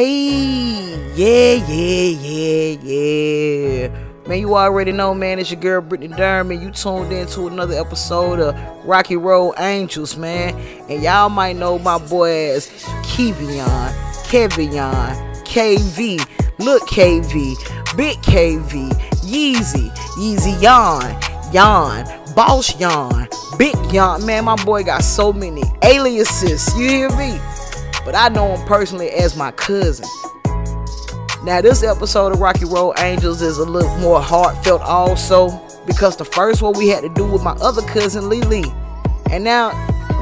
Hey, yeah. Man, you already know, man, it's your girl Brittany Durham, and you tuned in to another episode of Rocky Road Angels, man. And y'all might know my boy as Kevion, KV, Look KV, Big KV, Yeezy, Yonn, Boss Yonn, Big Yonn. Man, my boy got so many aliases, you hear me? But I know him personally as my cousin. Now, this episode of Rocky Road Angels is a little more heartfelt also, because the first one we had to do with my other cousin, Lily. And now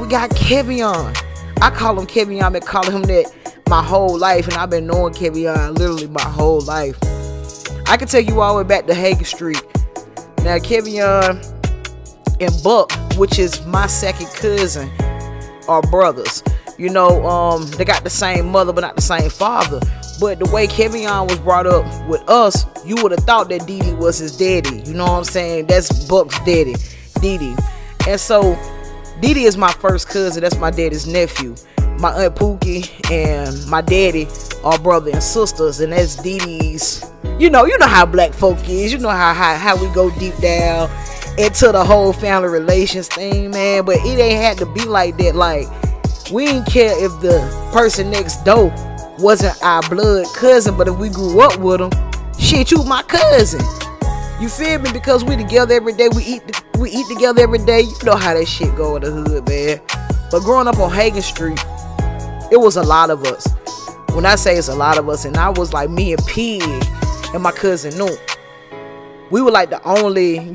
we got Kevion. I call him Kevion. I've been calling him that my whole life, and I've been knowing Kevion literally my whole life. I can take you all the way back to Hagen Street. Now, Kevion and Buck, which is my second cousin, are brothers. You know, they got the same mother but not the same father. But the way Kevion was brought up with us, you would have thought that Didi was his daddy. You know what I'm saying? That's Buck's daddy, Didi. And so Didi is my first cousin. That's my daddy's nephew. My Aunt Pookie and my daddy are brother and sisters, and that's Didi's. You know how black folk is. You know how we go deep down into the whole family relations thing, man. But it ain't had to be like that. Like, we didn't care if the person next door wasn't our blood cousin, but if we grew up with them, shit, you my cousin. You feel me? Because we together every day, we eat together every day. You know how that shit go in the hood, man. But growing up on Hagen Street, it was a lot of us. When I say it's a lot of us, and I was like me and Pig and my cousin Noon. We were like the only,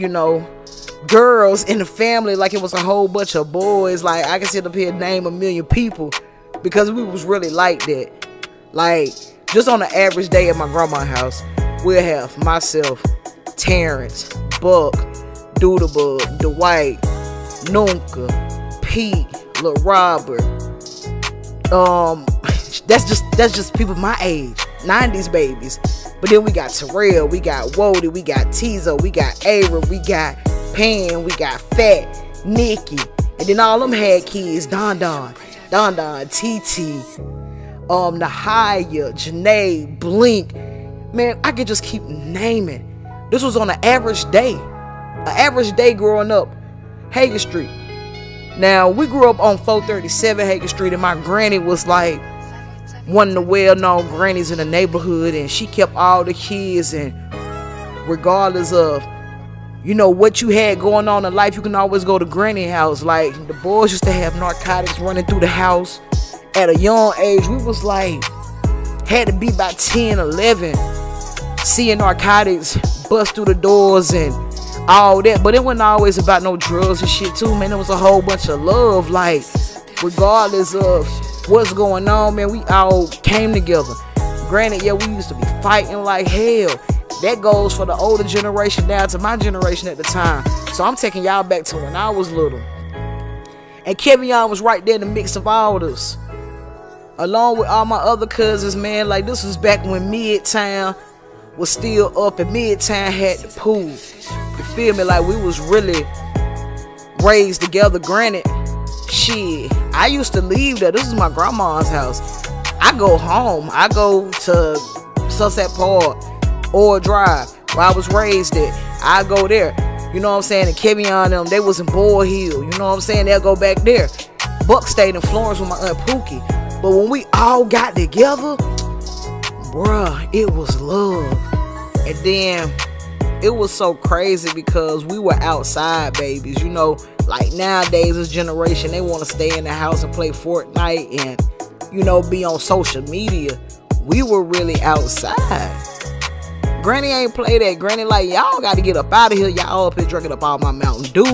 girls in the family. Like, it was a whole bunch of boys. Like, I can sit up here and name a million people because we was really like that. Like, just on an average day at my grandma's house, we'll have myself, Terrence, Buck, Doodlebug, Dwight, Nunca, Pete, Lil Robert. That's just people my age, 90s babies. But then we got Terrell, we got Wody, we got Tizo, we got Ava, we got Pan, we got Fat, Nikki, and then all them had kids, Don, TT, Nahaya, Janae, Blink. Man, I could just keep naming. This was on an average day growing up, Hagen Street. Now, we grew up on 437 Hagen Street, and my granny was like one of the well-known grannies in the neighborhood, and she kept all the kids, and regardless of what you had going on in life, you can always go to granny house. Like, the boys used to have narcotics running through the house at a young age. We was like, had to be about 10, 11, seeing narcotics bust through the doors and all that. But it wasn't always about no drugs and shit too, man. It was a whole bunch of love. Like, regardless of what's going on, man, we all came together. Granted, yeah, we used to be fighting like hell. That goes for the older generation down to my generation at the time. So I'm taking y'all back to when I was little. And Kevion was right there in the mix of all this, along with all my other cousins, man. Like, this was back when Midtown was still up, and Midtown had the pool. You feel me? Like, we was really raised together. Granted, shit, I used to leave there. This is my grandma's house. I go home. I go to Sunset Park or Drive, where I was raised at. I go there. You know what I'm saying? And Kevion them, they was in Boyd Hill. You know what I'm saying? They'll go back there. Buck stayed in Florence with my Aunt Pookie. But when we all got together, bruh, it was love. And then it was so crazy because we were outside babies. Like nowadays, this generation, they want to stay in the house and play Fortnite and, be on social media. We were really outside. Granny ain't play that. Granny like, y'all got to get up out of here. Y'all up here drinking up all my Mountain Dew.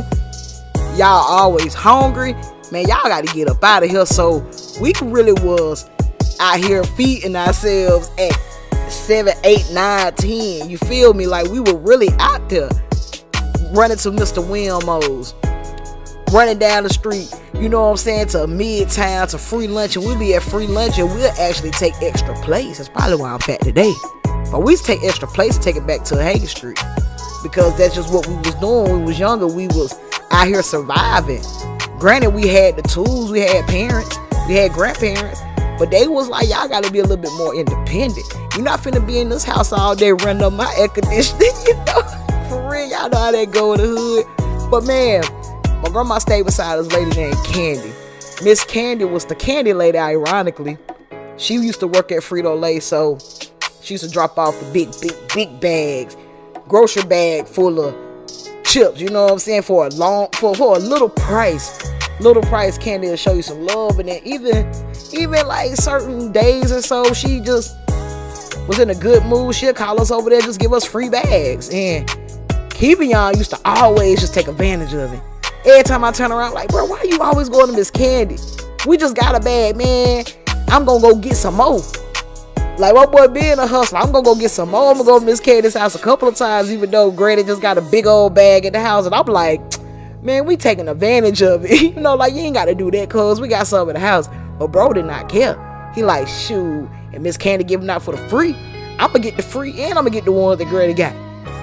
Y'all always hungry. Man, y'all got to get up out of here. So we really was out here feeding ourselves at 7, 8, 9, 10. You feel me? Like, we were really out there running to Mr. Wilmo's, running down the street, you know what I'm saying, to Midtown, to free lunch. And we'll be at free lunch, and we'll actually take extra plates. That's probably why I'm fat today. But we used to take extra plates and take it back to Hagen Street, because that's just what we was doing when we was younger. We was out here surviving. Granted, we had the tools, we had parents, we had grandparents, But they was like, y'all gotta be a little bit more independent. You're not finna be in this house all day running up my air conditioning, you know. For real, y'all know how that go in the hood. But man, my grandma stayed beside this lady named Candy. Miss Candy was the candy lady, ironically. She used to work at Frito-Lay, so she used to drop off the big bags, grocery bag full of chips, you know what I'm saying, for a little price. Little price candy will show you some love. And then even like certain days or so, she just was in a good mood. She'll call us over there, just give us free bags. And Kevion used to always just take advantage of it. Every time I turn around, like, bro, why you always going to Miss Candy? We just got a bag, man. I'm gonna go get some more. Like, my boy being a hustler, I'm gonna go get some more. I'm gonna go to Miss Candy's house a couple of times, even though Granny just got a big old bag at the house. And I'm like, man, we taking advantage of it. You know, like, you ain't gotta do that, cuz we got some in the house. But bro did not care. He like, shoot, and Miss Candy giving out for the free, I'm gonna get the free and I'm gonna get the ones that Granny got.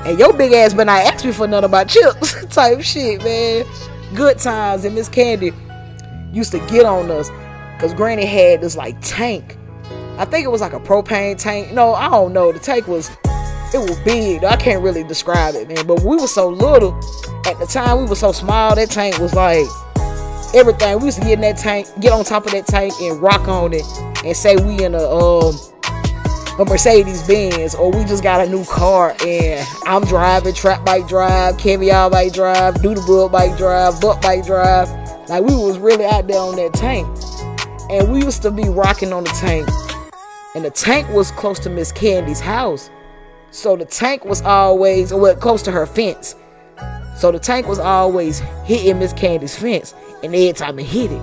And your big ass better not ask me for none of my chips. Type shit, man. Good times. And Miss Candy used to get on us because Granny had this like tank. I think it was like a propane tank. No, I don't know. The tank was, it was big. I can't really describe it, man. But we were so little. At the time, we were so small. That tank was like everything. We used to get in that tank, get on top of that tank and rock on it and say we in a Mercedes Benz, or we just got a new car and I'm driving, Trap bike drive, Kevion bike drive, Doodle bike drive, Butt bike drive. Like, we was really out there on that tank. And we used to be rocking on the tank. And the tank was close to Miss Candy's house. So the tank was always, well, close to her fence. So the tank was always hitting Miss Candy's fence. And every time it hit it,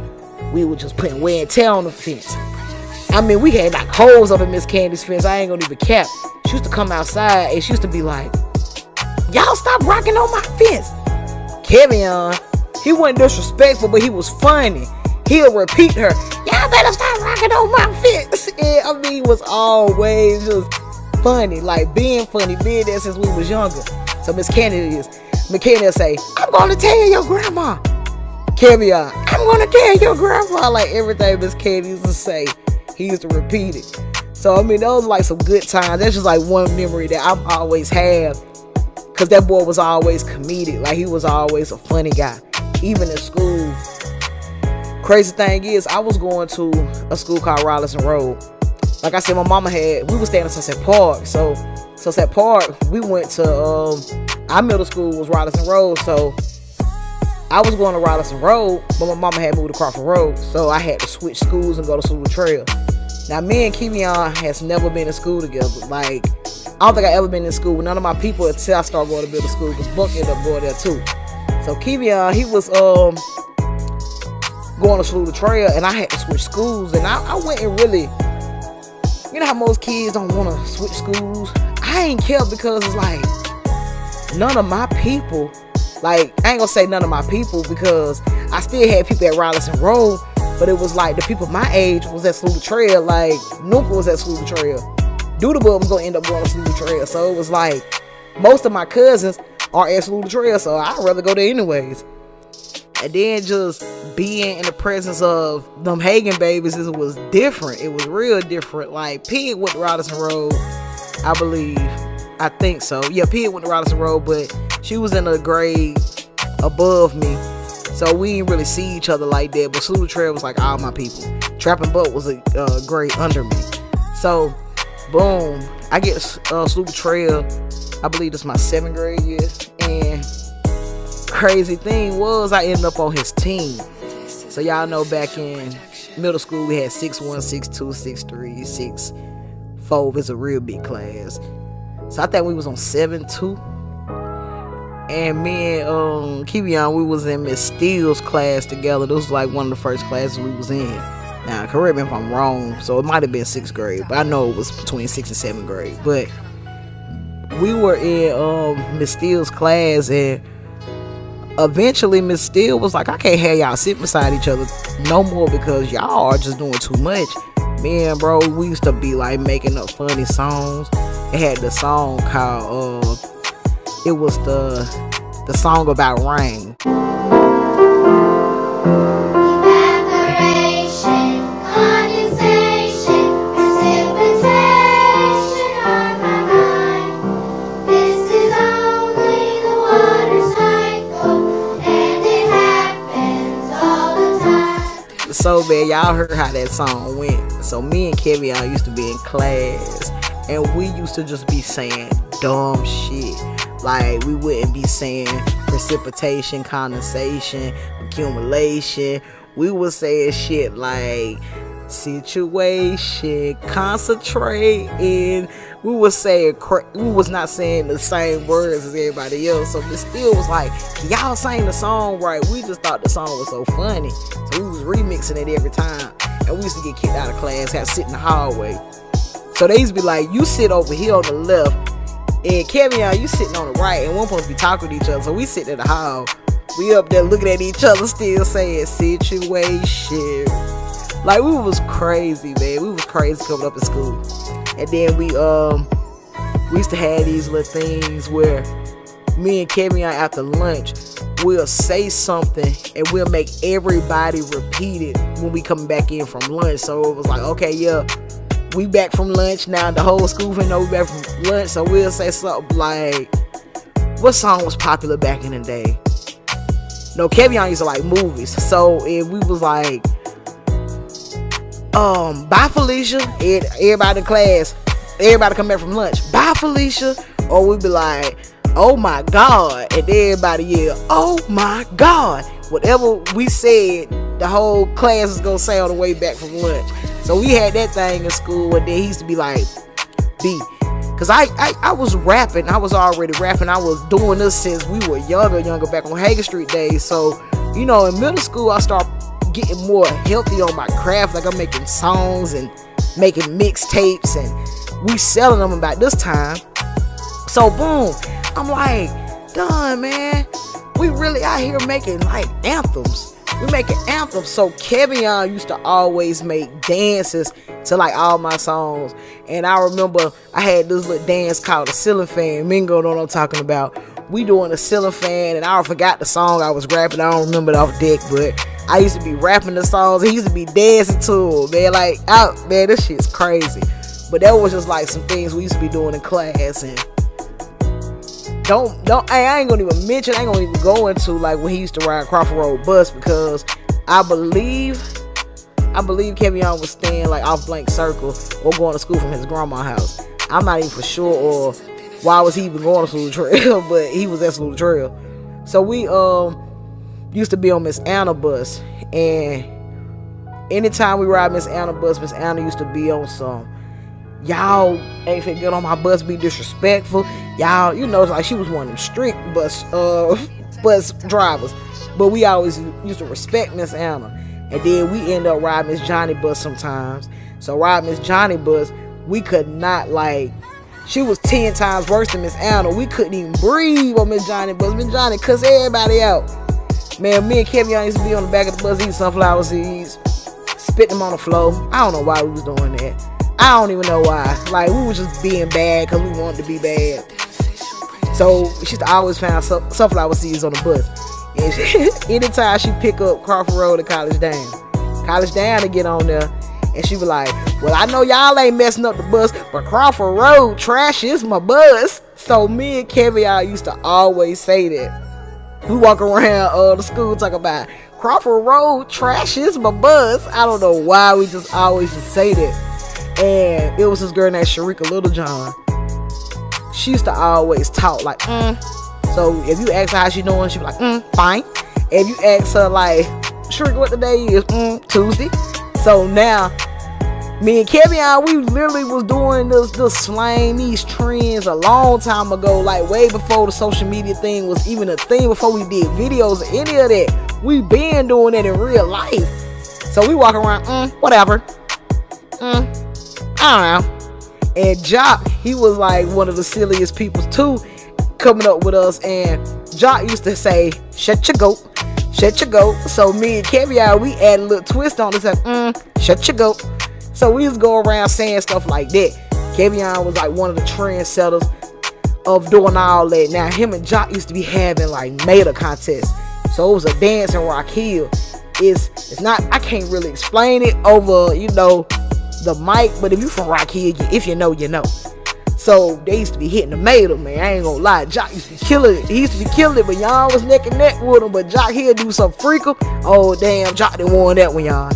we were just putting wear and tear on the fence. I mean, we had like holes up in Miss Candy's fence. I ain't gonna even cap. She used to come outside and she used to be like, y'all stop rocking on my fence. Kevion, he wasn't disrespectful, but he was funny. He'll repeat her, y'all better stop rocking on my fence. And I mean, it was always just funny, like being funny, being there since we was younger. So Miss Candy will say, I'm gonna tell your grandma. Kevion, I'm gonna tell your grandma. Like, everything Miss Candy used to say, he used to repeat it. So I mean, those are like some good times. That's just like one memory that I'm always have, because that boy was always comedic. Like, he was always a funny guy, even in school. Crazy thing is, I was going to a school called REALEST Road. Like I said, my mama we was staying in Sunset Park. So Sunset Park, we went to, our middle school was REALEST Road. So I was going to REALEST Road, but my mama had moved to Crawford Road. So I had to switch schools and go to Sulu Trail. Now, me and Kevion has never been in school together. Like, I don't think I ever been in school with none of my people until I started going to middle school, because Buck ended up going there too. So Kevion, he was going to Sulu Trail, and I had to switch schools. And I went and really, you know how most kids don't want to switch schools? I ain't care, because it's like, none of my people, like, I ain't gonna say none of my people, because I still had people at REALEST Road, but it was like the people my age was at Sulu Trail. Like, Nuka was at Sulu Trail. Doodlebug was gonna end up going to Sulu Trail. So it was like, most of my cousins are at Sulu Trail, so I'd rather go there anyways. And then just being in the presence of them Hagen babies, it was different. It was real different. Like, Pig went to REALEST Road, I believe. I think so. Yeah, Pig went to REALEST Road, but she was in a grade above me, so we didn't really see each other like that. But Sulu Trail was like all my people. Trap and Butt was a grade under me. So, boom, I get Sulu Trail, I believe this is my 7th grade year. And crazy thing was, I ended up on his team. So y'all know back in middle school, we had 6'1", 6'2", 6'3", 6'4". It's a real big class. So I think we was on 7'2". And me and Kevion, we was in Miss Steele's class together. This was like one of the first classes we was in. Now, correct me if I'm wrong. So it might have been 6th grade, but I know it was between 6th and 7th grade. But we were in Miss Steele's class, and eventually Miss Steele was like, I can't have y'all sit beside each other no more, because y'all are just doing too much. Me and bro, we used to be like making up funny songs. It had the song called it was the song about rain. Evaporation, condensation. know, man, y'all heard how that song went. So me and Kevion used to be in class, and we used to just be saying dumb shit. Like, we wouldn't be saying precipitation, condensation, accumulation. We would say shit like situation, concentrating. We was saying, we was not saying the same words as everybody else. So it still was like, can y'all sing the song right? We just thought the song was so funny. So we was remixing it every time. And we used to get kicked out of class, had to sit in the hallway. So they used to be like, you sit over here on the left, and Kevion, you sitting on the right, and we're supposed to be talking to each other. So we sitting in the hall. We up there looking at each other, still saying situation. Like, we was crazy, man. We was crazy coming up in school. And then we used to have these little things where me and Kevion after lunch, we'll say something and we'll make everybody repeat it when we come back in from lunch. So it was like, okay, yeah, we back from lunch now. The whole school finna know we back from lunch. So we'll say something like, what song was popular back in the day? No, Kevion used to like movies. So if we was like, bye Felicia, and everybody in class, everybody come back from lunch, bye Felicia, or we'd be like, oh my god, and everybody yell, oh my god. Whatever we said, the whole class is gonna say on the way back from lunch. So we had that thing in school, and then he used to be like, B, because I was rapping, I was already rapping, I was doing this since we were younger back on Hagen Street days. So, you know, in middle school I started getting more healthy on my craft. Like, I'm making songs and making mixtapes, and we selling them about this time. So boom, I'm like, done, man, we really out here making like anthems. We making anthems. So Kevion used to always make dances to like all my songs. And I remember I had this little dance called the ceiling fan. Mingo know what I'm talking about. We doing the ceiling fan, and I forgot the song I was rapping. I don't remember it off deck, but I used to be rapping the songs. He used to be dancing to them, man. Like, man, this shit's crazy. But that was just like some things we used to be doing in class. And I ain't gonna even mention, I ain't gonna even go into like when he used to ride Crawford Road bus, because I believe Kevion was staying like off Blank Circle or going to school from his grandma's house. I'm not even for sure, or why was he even going to Salute Trail, but he was at Salute Trail. So we used to be on Miss Anna bus, and anytime we ride Miss Anna bus, Miss Anna used to be on some, y'all ain't finna get on my bus, be disrespectful. Y'all, you know, it's like she was one of them strict bus drivers. But we always used to respect Miss Anna. And then we end up riding Miss Johnny bus sometimes. So riding Miss Johnny bus, we could not, like, she was 10 times worse than Miss Anna. We couldn't even breathe on Miss Johnny bus. Miss Johnny cussed everybody out. Man, me and Kevion used to be on the back of the bus eating sunflower seeds, spit them on the floor. I don't know why we was doing that. I don't even know why. Like, we was just being bad because we wanted to be bad. So she used to always find sunflower seeds on the bus. And anytime she pick up Crawford Road to College Down to get on there, and she be like, well, I know y'all ain't messing up the bus, but Crawford Road trash is my bus. So me and Kevion used to always say that. We walk around the school talking about Crawford Road trash is my bus. I don't know why we just always just say that. And it was this girl named Sharika Littlejohn. She used to always talk like, So if you ask her how she doing, she be like, fine. If you ask her like, Sharika, what the day is? Tuesday. So now, me and Kevion, we literally was doing this slang, these trends a long time ago, like way before the social media thing was even a thing, before we did videos or any of that. We been doing it in real life. So we walk around, whatever. I don't know. And Jock, he was like one of the silliest people too, coming up with us. And Jock used to say, shut your goat, shut your goat. So me and Kevion, we add a little twist on it, like, shut your goat. So we just go around saying stuff like that. Kevion was like one of the trendsetters of doing all that. Now him and Jock used to be having like meta contests. So it was a dance in Rock Hill. It's not, I can't really explain it over, you know, the mic, but if you from Rock Hill, if you know, you know. So they used to be hitting the meta, man. I ain't gonna lie. Jock used to be killing it. He used to be killing it, but Yonn was neck and neck with him. But Jock here do some freakum. Oh damn, Jock didn't want that one, Yonn.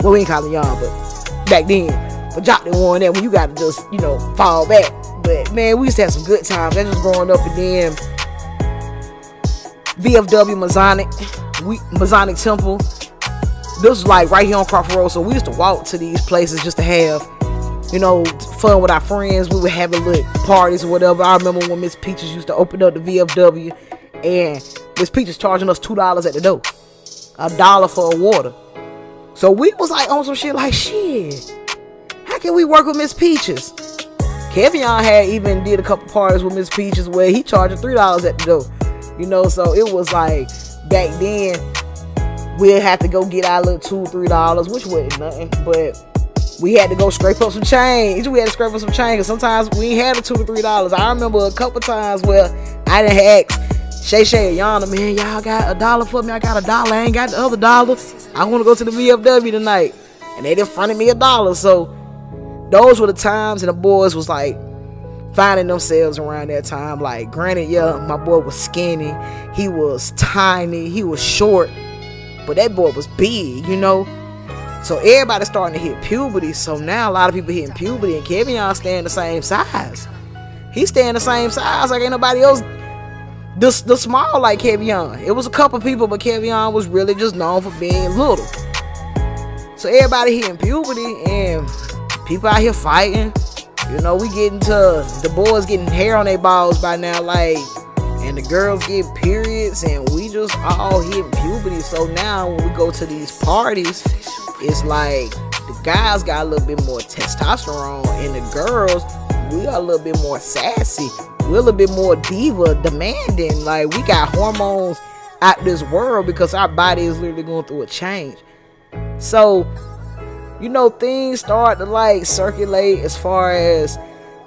Well, we ain't call him Yonn, but back then. But Jock didn't want that when you gotta just, you know, fall back. But man, we used to have some good times. That's just growing up. And then VFW Masonic Temple. This was like right here on Crawford Road. So we used to walk to these places just to have, you know, fun with our friends. We would have little parties or whatever. I remember when Miss Peaches used to open up the VFW, and Miss Peaches charging us $2 at the door, $1 for a water. So we was like on some shit like, shit, how can we work with Miss Peaches? Kevion had even did a couple parties with Miss Peaches where he charged $3 at the door. You know, so it was like back then we'd have to go get our little $2-3, which wasn't nothing, but we had to go scrape up some change. We had to scrape up some change, because sometimes we ain't had the $2 to $3. I remember a couple times where I done asked Shay and Yonn, man, y'all got $1 for me? I got $1. I ain't got the other $1. I want to go to the VFW tonight. And they just fronted me $1. So those were the times, and the boys was like finding themselves around that time. Like, granted, yeah, my boy was skinny, he was tiny, he was short, but that boy was big, you know. So everybody's starting to hit puberty. So now a lot of people hitting puberty, and Kevion staying the same size. He's staying the same size like ain't nobody else the small like Kevion. It was a couple people, but Kevion was really just known for being little. So everybody hitting puberty, and people out here fighting. You know, we getting to the boys getting hair on their balls by now, like, and the girls get periods, and we just all hitting puberty. So now when we go to these parties, it's like the guys got a little bit more testosterone, and the girls, we are a little bit more sassy. We're a little bit more diva, demanding. Like, we got hormones out this world because our body is literally going through a change. So, you know, things start to like circulate as far as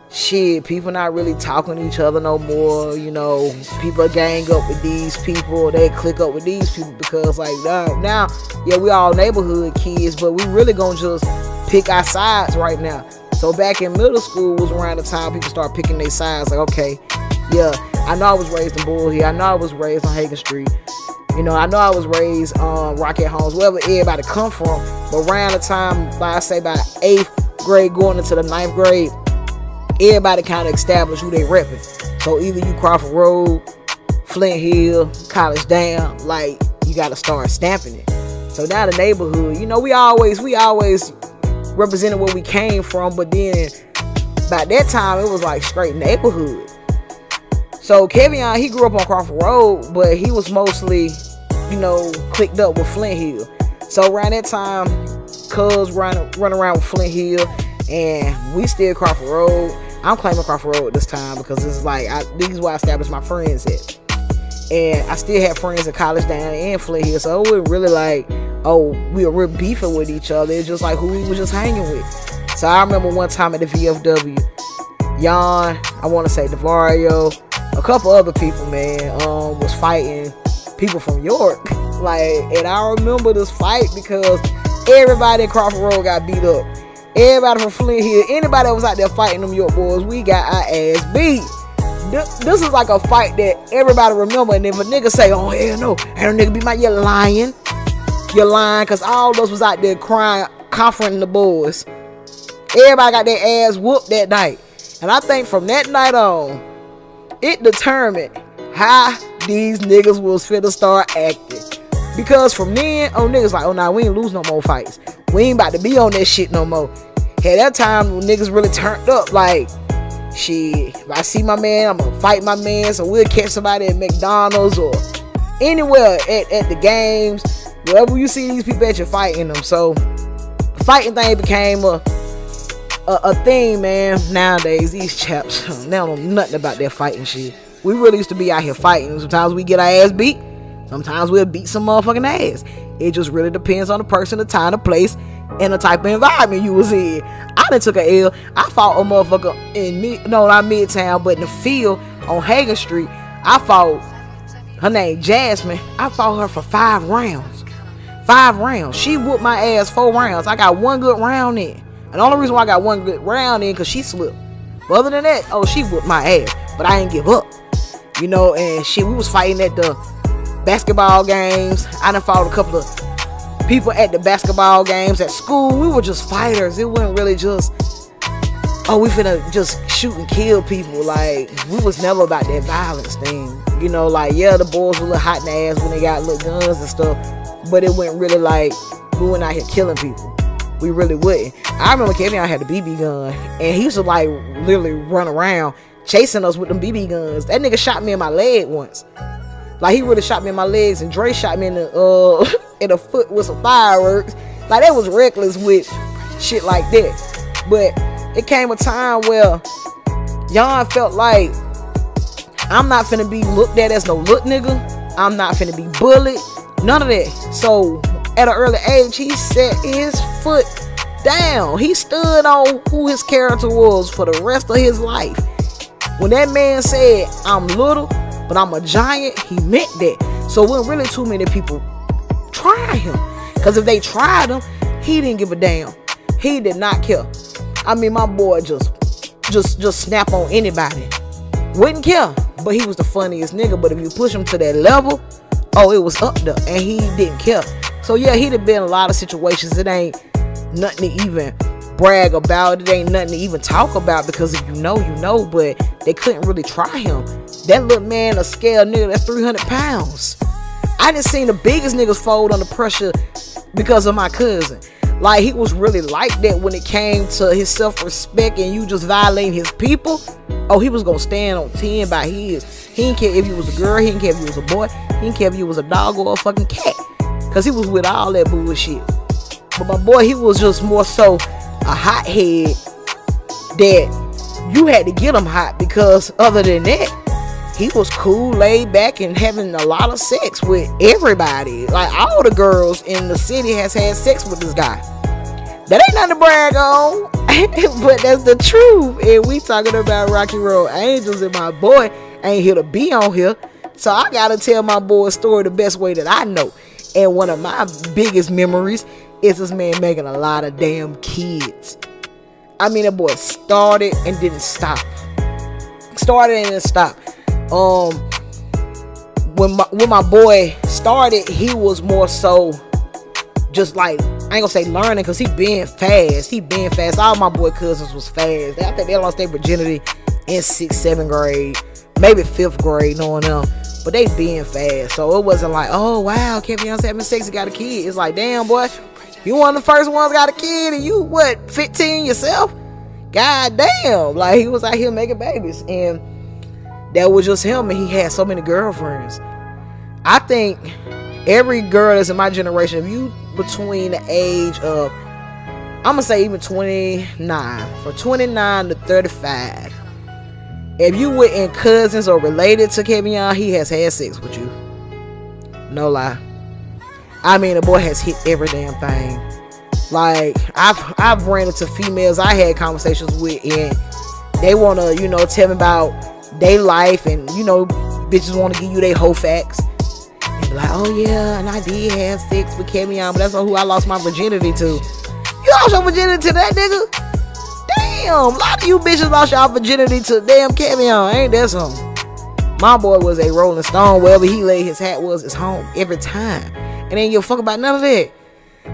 shit, people not really talking to each other no more. You know, people gang up with these people, they click up with these people, because like now yeah, we all neighborhood kids, but we really gonna just pick our sides right now. So back in middle school was around the time people start picking their sides. Like, okay, yeah, I know I was raised in Bull Hill, I know I was raised on Hagen Street, you know, I know I was raised Rocket Homes, wherever everybody come from. But around the time, I say by 8th grade going into the 9th grade, everybody kind of established who they repping. So either you Crawford Road, Flint Hill, College Down, like, you got to start stamping it. So now the neighborhood, you know, we always represented where we came from, but then by that time it was like straight neighborhood. So Kevion, he grew up on Crawford Road, but he was mostly, you know, clicked up with Flint Hill. So around that time, cuz run around with Flint Hill, and we still Crawford Road. I'm claiming Crawford Road this time because it's like, this is where I established my friends at. And I still had friends at College Down and Flint Hill, so it wasn't really like, oh, we were real beefing with each other. It's just like who we was just hanging with. So I remember one time at the VFW, Yonn, I want to say Devario, a couple other people, man, was fighting people from York. Like, and I remember this fight because everybody in Crawford Road got beat up. Everybody from Flint Hill, anybody that was out there fighting them York boys, we got our ass beat. This is like a fight that everybody remember. And if a nigga say, oh hell no, ain't no nigga beat my, you're lying. You're lying, because all of us was out there crying, confronting the boys. Everybody got their ass whooped that night. And I think from that night on, it determined how these niggas was finna start acting. Because from then on, niggas like, oh nah, we ain't lose no more fights. We ain't about to be on that shit no more. At that time, when niggas really turned up, like, shit, if I see my man, I'm gonna fight my man. So we'll catch somebody at McDonald's or anywhere at the games. Wherever you see these people at, you're fighting them. So the fighting thing became a thing, man. Nowadays, these chaps, they don't know nothing about that fighting shit. We really used to be out here fighting. Sometimes we get our ass beat. Sometimes we'll beat some motherfucking ass. It just really depends on the person, the time, the place, and the type of environment you was in. I done took a L. I fought a motherfucker in not Midtown, but in the field on Hagen Street. I fought, her name Jasmine. I fought her for 5 rounds. 5 rounds. She whooped my ass 4 rounds. I got 1 good round in. And the only reason why I got 1 good round in, because she slipped. But other than that, oh, she whooped my ass. But I ain't give up. You know, and shit, we was fighting at the basketball games. I done fought a couple of people at the basketball games at school. We were just fighters. It wasn't really just, oh, we finna just shoot and kill people. Like, we was never about that violence thing. You know, like, yeah, the boys were a little hot in the ass when they got little guns and stuff, but it wasn't really like we went out here killing people. We really wouldn't. I remember Kevion had a BB gun, and he used to like literally run around chasing us with them BB guns. That nigga shot me in my leg once. Like, he really shot me in my legs, and Dre shot me in the in the foot with some fireworks. Like, that was reckless with shit like that. But it came a time where Yonn felt like, I'm not finna be looked at as no look nigga. I'm not finna be bullied. None of that. So at an early age, he set his foot down. He stood on who his character was for the rest of his life. When that man said, I'm little, but I'm a giant, he meant that. So when really too many people try him. Because if they tried him, he didn't give a damn. He did not care. I mean, my boy just snap on anybody. Wouldn't care. But he was the funniest nigga. But if you push him to that level, oh, it was up there. And he didn't care. So yeah, he'd have been in a lot of situations. It ain't nothing to even brag about. It ain't nothing to even talk about, because if you know, you know. But they couldn't really try him. That little man, a scale nigga, that's 300 pounds. I done seen the biggest niggas fold under pressure because of my cousin. Like, he was really like that when it came to his self-respect and you just violating his people. Oh, he was gonna stand on 10 by his. He didn't care if you was a girl. He didn't care if you was a boy. He didn't care if you was a dog or a fucking cat. Because he was with all that bullshit. But my boy, he was just more so a hothead that you had to get him hot, because other than that, he was cool, laid back, and having a lot of sex with everybody. Like, all the girls in the city has had sex with this guy. That ain't nothing to brag on, but that's the truth. And we talking about Rocky Road Angels, and my boy ain't here to be on here. So I gotta tell my boy's story the best way that I know. And one of my biggest memories is this man making a lot of damn kids. I mean, that boy started and didn't stop. Started and didn't stop. When my boy started, he was more so just like, I ain't gonna say learning, because he been fast. All my boy cousins was fast. I think they lost their virginity in 6th, 7th grade, maybe 5th grade, knowing them. But they being fast. So it wasn't like, oh wow, Kevion's having sex and got a kid. It's like, damn boy, you one of the first ones got a kid, and you what, 15 yourself? God damn. Like, he was out here making babies, and that was just him. And he had so many girlfriends. I think every girl that's in my generation, if you between the age of, I'm gonna say even 29, from 29 to 35, if you were in cousins or related to Kevion, he has had sex with you. No lie. I mean, the boy has hit every damn thing. Like, I've ran into females I had conversations with, and they wanna, you know, tell me about their life, and you know, bitches wanna give you their whole facts. And be like, oh yeah, and I did have sex with Kevion, but that's not who I lost my virginity to. You lost your virginity to that nigga? Damn, a lot of you bitches lost your virginity to damn Kevion. Ain't that something? My boy was a Rolling Stone. Wherever he laid his hat was his home every time. And ain't give a fuck about none of that.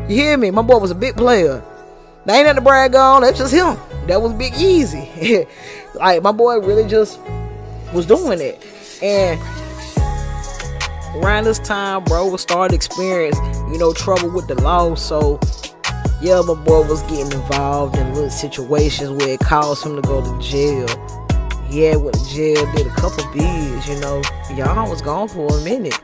You hear me? My boy was a big player. That ain't nothing to brag on. That's just him. That was Big Easy. Like, my boy really just was doing it. And around this time, bro was starting to experience, you know, trouble with the law. So yeah, my boy was getting involved in little situations where it caused him to go to jail. Yeah, went to jail, did a couple bids, you know. Yonn was gone for a minute.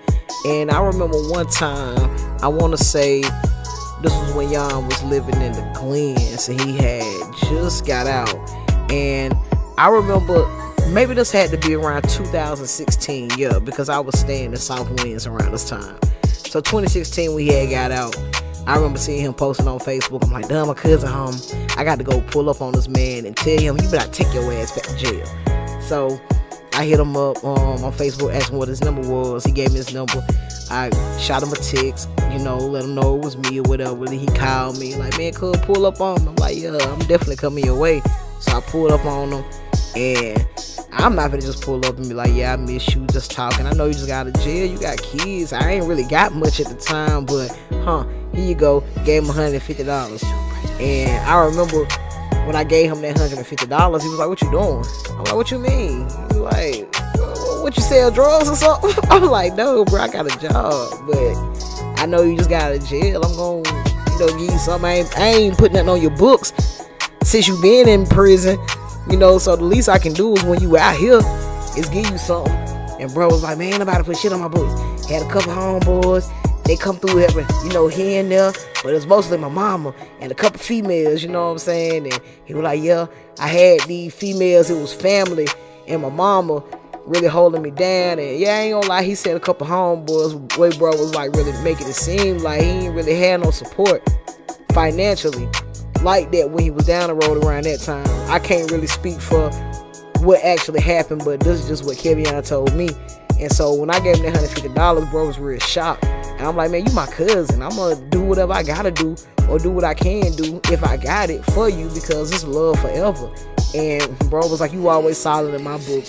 And I remember one time, I want to say this was when Yonn was living in the Glens, and he had just got out. And I remember, maybe this had to be around 2016, yeah, because I was staying in South Winds around this time. So 2016, we had got out. I remember seeing him posting on Facebook. I'm like, damn, my cousin home. I got to go pull up on this man and tell him, you better take your ass back to jail. So I hit him up on Facebook, asked him what his number was. He gave me his number. I shot him a text, you know, let him know it was me or whatever. Then he called me like, man, could pull up on him. I'm like, yeah, I'm definitely coming your way. So I pulled up on him, and I'm not gonna just pull up and be like, yeah, I miss you, just talking. I know you just got out of jail, you got kids. I ain't really got much at the time, but here you go. Gave him $150. And I remember when I gave him that $150, he was like, what you doing? I'm like, what you mean? He was like, what, you sell drugs or something? I'm like, no, bro, I got a job, but I know you just got out of jail. I'm gonna, give you something. I ain't putting nothing on your books since you been in prison, so the least I can do is when you out here is give you something. And bro was like, man, I'm about to put shit on my books. Had a couple homeboys, they come through having, here and there, but it's mostly my mama and a couple females, you know what I'm saying? And he was like, yeah, I had these females, it was family, and my mama really holding me down. And yeah, I ain't gonna lie, he said a couple homeboys, way bro was like really making it seem like he ain't really had no support financially like that when he was down the road around that time. I can't really speak for what actually happened, but this is just what Kevion told me. And so when I gave him that $150, bro was real shocked. And I'm like, man, you my cousin. I'm gonna do whatever I gotta do, or do what I can do if I got it for you, because it's love forever. And bro was like, you always solid in my book.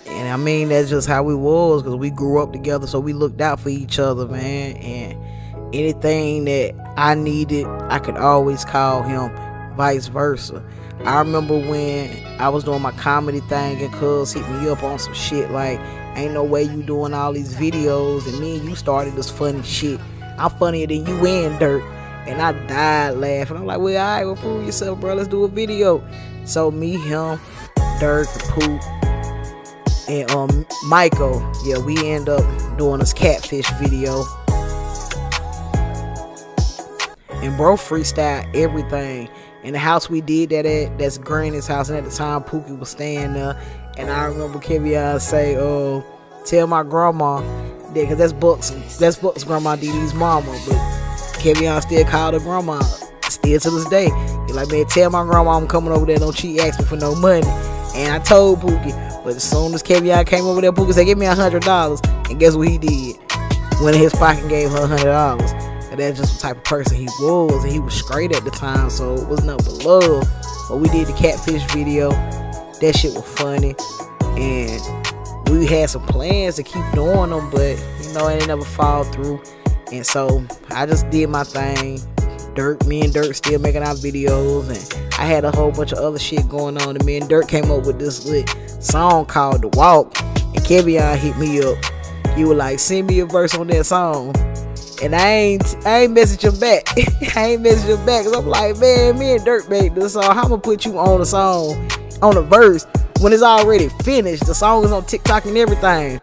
And I mean, that's just how we was, because we grew up together, so we looked out for each other, man. And anything that I needed, I could always call him, vice versa. I remember when I was doing my comedy thing and cuz hit me up on some shit like, ain't no way you doing all these videos, and me and you started this funny shit. I'm funnier than you and Dirt. And I died laughing. I'm like, well, alright, well, prove yourself, bro. Let's do a video. So me, him, Dirt, the Poop, and Michael, yeah, we end up doing this catfish video. And bro freestyle everything. In the house we did that at, that's Granny's house, and at the time Pookie was staying there. And I remember Kevion say, tell my grandma that, because that's Buck's grandma DD's mama, but Kevion still called her grandma, still to this day. He like, man, tell my grandma I'm coming over there, don't she ask me for no money. And I told Pookie, but as soon as Kevion came over there, Pookie said, give me $100. And guess what he did? Went in his pocket and gave her $100. And that's just the type of person he was, and he was straight at the time, so it was nothing but love. But we did the catfish video. That shit was funny, and we had some plans to keep doing them, but it never fall through. And so I just did my thing. Me and Dirt still making our videos, and I had a whole bunch of other shit going on. And me and Dirt came up with this lit song called The Walk, and Kevion hit me up. He was like, send me a verse on that song. And I ain't messaging him back. I ain't messaging him back, because I'm like, man, me and Dirt made this song. How I'm gonna put you on a song, on a verse, when it's already finished? The song is on TikTok and everything.